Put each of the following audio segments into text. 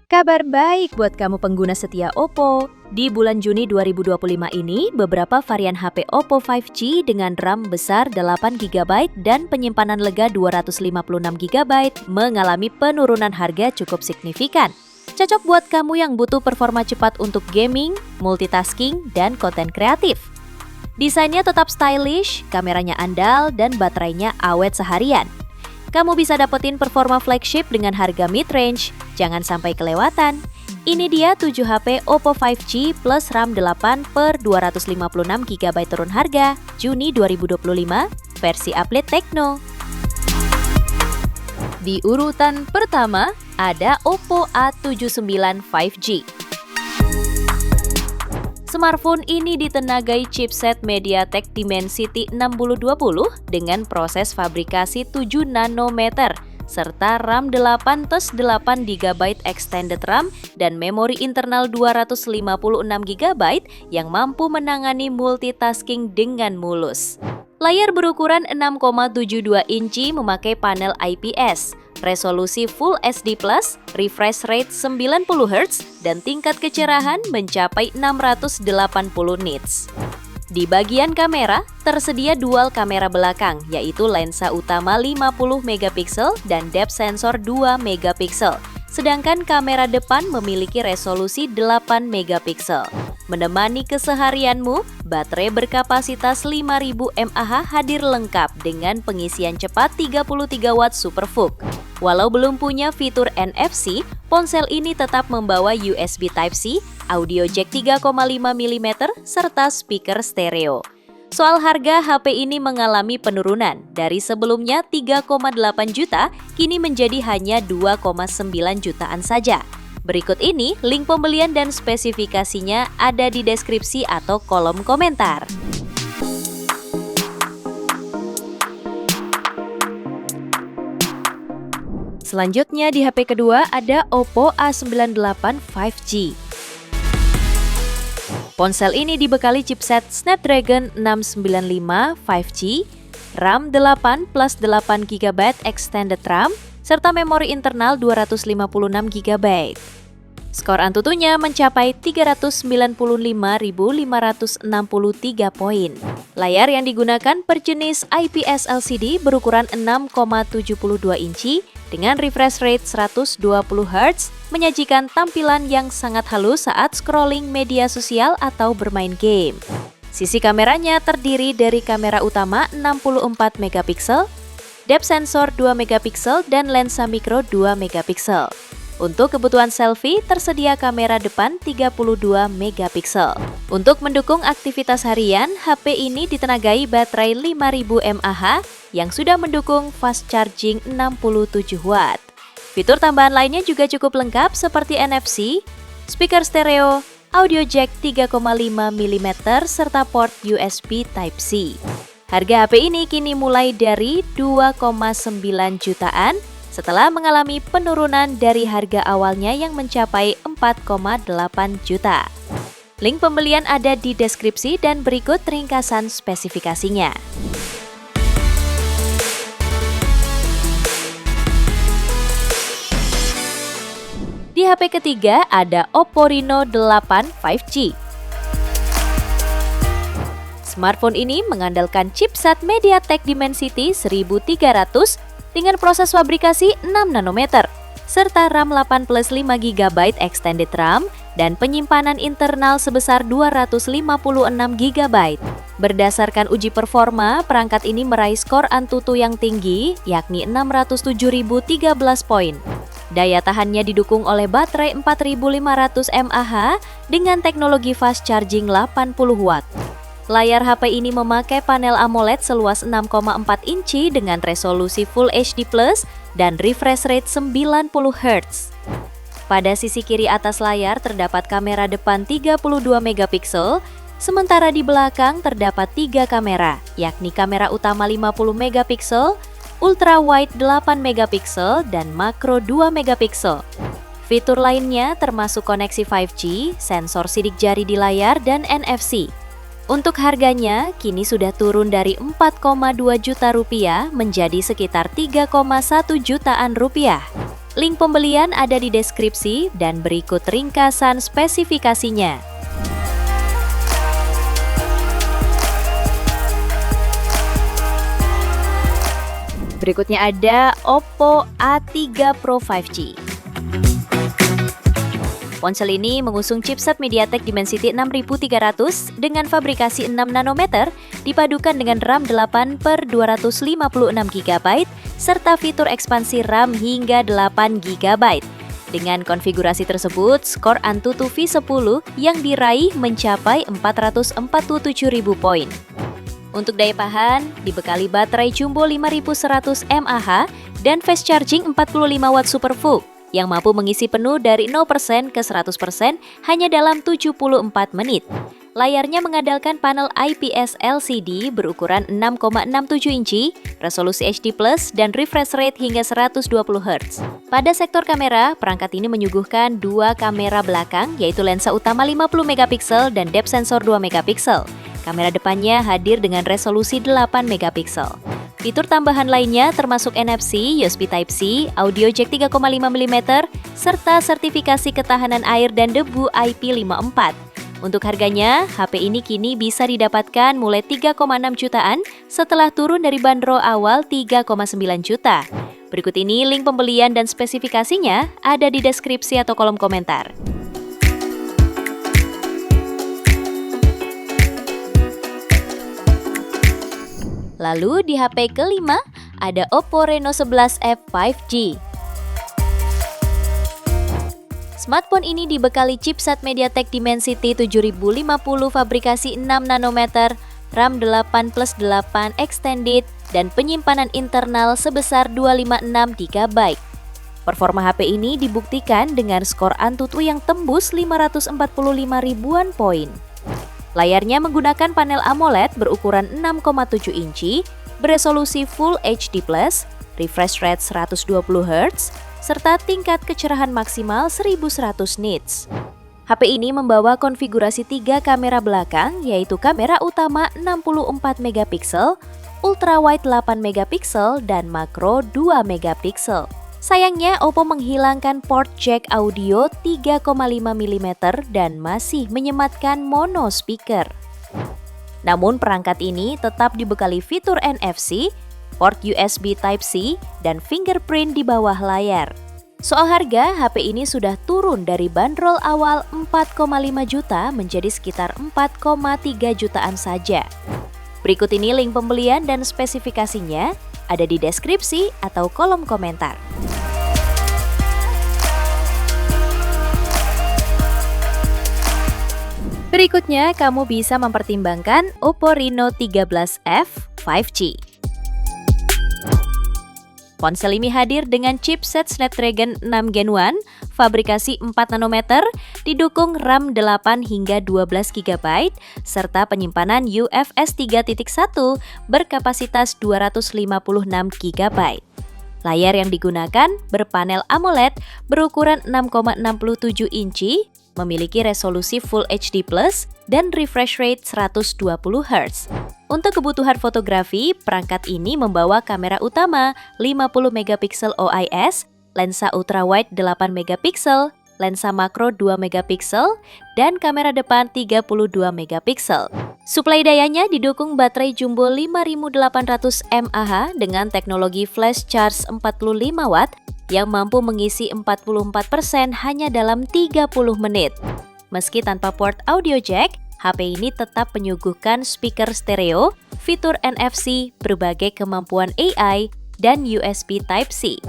Kabar baik buat kamu pengguna setia Oppo. Di bulan Juni 2025 ini, beberapa varian HP Oppo 5G dengan RAM besar 8GB dan penyimpanan lega 256GB mengalami penurunan harga cukup signifikan. Cocok buat kamu yang butuh performa cepat untuk gaming, multitasking, dan konten kreatif. Desainnya tetap stylish, kameranya andal, dan baterainya awet seharian. Kamu bisa dapetin performa flagship dengan harga mid-range, jangan sampai kelewatan. Ini dia 7 HP Oppo 5G plus RAM 8 per 256GB turun harga, Juni 2025, versi update Tecno. Di urutan pertama, ada Oppo A79 5G. Smartphone ini ditenagai chipset MediaTek Dimensity 6020 dengan proses fabrikasi 7 nanometer serta RAM 8 plus 8GB extended RAM dan memori internal 256GB yang mampu menangani multitasking dengan mulus. Layar berukuran 6,72 inci memakai panel IPS, resolusi Full HD+, refresh rate 90Hz, dan tingkat kecerahan mencapai 680 nits. Di bagian kamera, tersedia dual kamera belakang, yaitu lensa utama 50MP dan depth sensor 2MP, sedangkan kamera depan memiliki resolusi 8MP. Menemani keseharianmu, baterai berkapasitas 5000 mAh hadir lengkap dengan pengisian cepat 33 watt SuperVOOC. Walau belum punya fitur NFC, ponsel ini tetap membawa USB Type-C, audio jack 3,5 mm, serta speaker stereo. Soal harga, HP ini mengalami penurunan. Dari sebelumnya 3,8 juta, kini menjadi hanya 2,9 jutaan saja. Berikut ini link pembelian dan spesifikasinya ada di deskripsi atau kolom komentar. Selanjutnya di HP kedua ada Oppo A98 5G. Ponsel ini dibekali chipset Snapdragon 695 5G, RAM 8 plus 8GB extended RAM, serta memori internal 256GB. Skor Antutunya mencapai 395.563 poin. Layar yang digunakan berjenis IPS LCD berukuran 6,72 inci dengan refresh rate 120Hz, menyajikan tampilan yang sangat halus saat scrolling media sosial atau bermain game. Sisi kameranya terdiri dari kamera utama 64MP, depth sensor 2MP, dan lensa mikro 2MP. Untuk kebutuhan selfie, tersedia kamera depan 32MP. Untuk mendukung aktivitas harian, HP ini ditenagai baterai 5000 mAh yang sudah mendukung fast charging 67 watt. Fitur tambahan lainnya juga cukup lengkap seperti NFC, speaker stereo, audio jack 3,5 mm, serta port USB Type-C. Harga HP ini kini mulai dari 2,9 jutaan, setelah mengalami penurunan dari harga awalnya yang mencapai 4,8 juta. Link pembelian ada di deskripsi dan berikut ringkasan spesifikasinya. Di HP ketiga ada Oppo Reno 8 5G. Smartphone ini mengandalkan chipset MediaTek Dimensity 1300 dengan proses fabrikasi 6 nanometer, serta RAM 8 plus 5GB extended RAM dan penyimpanan internal sebesar 256GB. Berdasarkan uji performa, perangkat ini meraih skor Antutu yang tinggi, yakni 607.013 poin. Daya tahannya didukung oleh baterai 4500 mAh dengan teknologi fast charging 80 watt. Layar HP ini memakai panel AMOLED seluas 6,4 inci dengan resolusi Full HD+ dan refresh rate 90Hz. Pada sisi kiri atas layar terdapat kamera depan 32MP, sementara di belakang terdapat 3 kamera, yakni kamera utama 50MP, ultra wide 8MP, dan makro 2MP. Fitur lainnya termasuk koneksi 5G, sensor sidik jari di layar, dan NFC. Untuk harganya, kini sudah turun dari 4,2 juta rupiah menjadi sekitar 3,1 jutaan rupiah. Link pembelian ada di deskripsi dan berikut ringkasan spesifikasinya. Berikutnya ada Oppo A3 Pro 5G. Ponsel ini mengusung chipset MediaTek Dimensity 6300 dengan fabrikasi 6 nanometer dipadukan dengan RAM 8/256 GB serta fitur ekspansi RAM hingga 8 GB. Dengan konfigurasi tersebut, skor Antutu V10 yang diraih mencapai 447.000 poin. Untuk daya tahan, dibekali baterai jumbo 5100 mAh dan fast charging 45 watt SuperVOOC yang mampu mengisi penuh dari 0% ke 100% hanya dalam 74 menit. Layarnya mengandalkan panel IPS LCD berukuran 6,67 inci, resolusi HD+, dan refresh rate hingga 120 Hz. Pada sektor kamera, perangkat ini menyuguhkan dua kamera belakang, yaitu lensa utama 50 megapiksel dan depth sensor 2 megapiksel. Kamera depannya hadir dengan resolusi 8 megapiksel. Fitur tambahan lainnya termasuk NFC, USB Type-C, audio jack 3,5 mm, serta sertifikasi ketahanan air dan debu IP54. Untuk harganya, HP ini kini bisa didapatkan mulai 3,6 jutaan setelah turun dari bandrol awal 3,9 juta. Berikut ini link pembelian dan spesifikasinya ada di deskripsi atau kolom komentar. Lalu di HP kelima ada Oppo Reno 11F 5G. Smartphone ini dibekali chipset MediaTek Dimensity 7050 fabrikasi 6 nanometer, RAM 8+8 extended, dan penyimpanan internal sebesar 256 GB. Performa HP ini dibuktikan dengan skor Antutu yang tembus 545 ribuan poin. Layarnya menggunakan panel AMOLED berukuran 6,7 inci, beresolusi Full HD+, refresh rate 120 Hz, serta tingkat kecerahan maksimal 1100 nits. HP ini membawa konfigurasi 3 kamera belakang, yaitu kamera utama 64 megapiksel, ultrawide 8 megapiksel, dan makro 2 megapiksel. Sayangnya, Oppo menghilangkan port jack audio 3,5 mm dan masih menyematkan mono speaker. Namun perangkat ini tetap dibekali fitur NFC, port USB Type-C, dan fingerprint di bawah layar. Soal harga, HP ini sudah turun dari bandrol awal 4,5 juta menjadi sekitar 4,3 jutaan saja. Berikut ini link pembelian dan spesifikasinya ada di deskripsi atau kolom komentar. Berikutnya, kamu bisa mempertimbangkan Oppo Reno 13F 5G. Ponsel ini hadir dengan chipset Snapdragon 6 Gen 1, fabrikasi 4 nanometer, didukung RAM 8 hingga 12 GB, serta penyimpanan UFS 3.1 berkapasitas 256 GB. Layar yang digunakan berpanel AMOLED berukuran 6,67 inci, memiliki resolusi Full HD+, dan refresh rate 120 Hz. Untuk kebutuhan fotografi, perangkat ini membawa kamera utama 50 megapiksel OIS, lensa ultrawide 8 megapiksel, lensa makro 2 megapiksel, dan kamera depan 32 megapiksel. Suplai dayanya didukung baterai jumbo 5800 mAh dengan teknologi flash charge 45 watt yang mampu mengisi 44% hanya dalam 30 menit. Meski tanpa port audio jack, HP ini tetap menyuguhkan speaker stereo, fitur NFC, berbagai kemampuan AI, dan USB Type-C.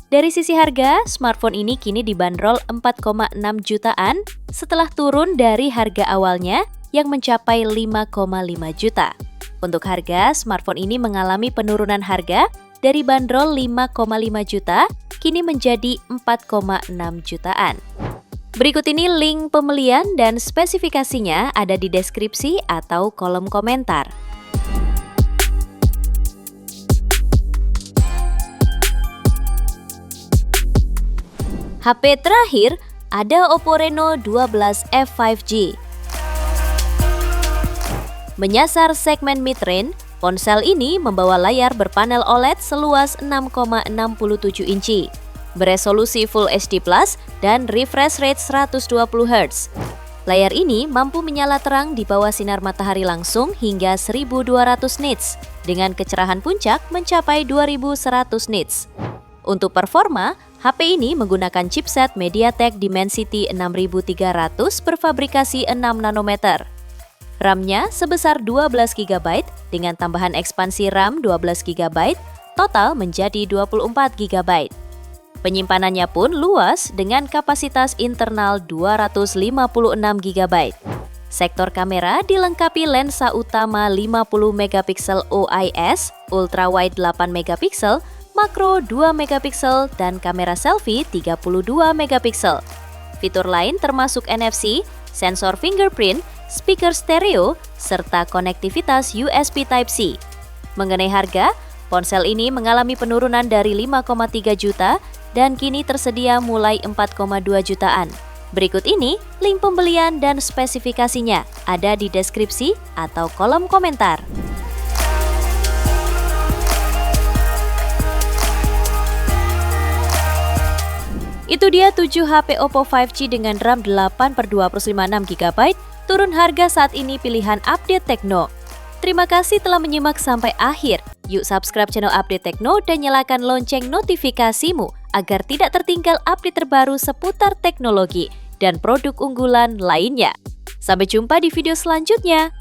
Dari sisi harga, smartphone ini kini dibanderol 4,6 jutaan setelah turun dari harga awalnya yang mencapai 5,5 juta. Untuk harga, smartphone ini mengalami penurunan harga dari bandrol 5,5 juta kini menjadi 4,6 jutaan. Berikut ini link pembelian dan spesifikasinya ada di deskripsi atau kolom komentar. HP terakhir ada Oppo Reno 12F 5G. Menyasar segmen mid-range, ponsel ini membawa layar berpanel OLED seluas 6,67 inci. beresolusi Full HD+, dan refresh rate 120 Hz. Layar ini mampu menyala terang di bawah sinar matahari langsung hingga 1200 nits, dengan kecerahan puncak mencapai 2100 nits. Untuk performa, HP ini menggunakan chipset MediaTek Dimensity 6300 berfabrikasi 6 nanometer. RAM-nya sebesar 12 GB dengan tambahan ekspansi RAM 12 GB, total menjadi 24 GB. Penyimpanannya pun luas dengan kapasitas internal 256 GB. Sektor kamera dilengkapi lensa utama 50 megapiksel OIS, ultrawide 8 megapiksel, makro 2 megapiksel, dan kamera selfie 32 megapiksel. Fitur lain termasuk NFC, sensor fingerprint, speaker stereo, serta konektivitas USB Type-C. Mengenai harga, ponsel ini mengalami penurunan dari 5,3 juta dan kini tersedia mulai 4,2 jutaan. Berikut ini link pembelian dan spesifikasinya ada di deskripsi atau kolom komentar. Itu dia 7 HP Oppo 5G dengan RAM 8/256 GB, turun harga saat ini pilihan Update Tekno. Terima kasih telah menyimak sampai akhir. Yuk subscribe channel Update Tekno dan nyalakan lonceng notifikasimu agar tidak tertinggal update terbaru seputar teknologi dan produk unggulan lainnya. Sampai jumpa di video selanjutnya.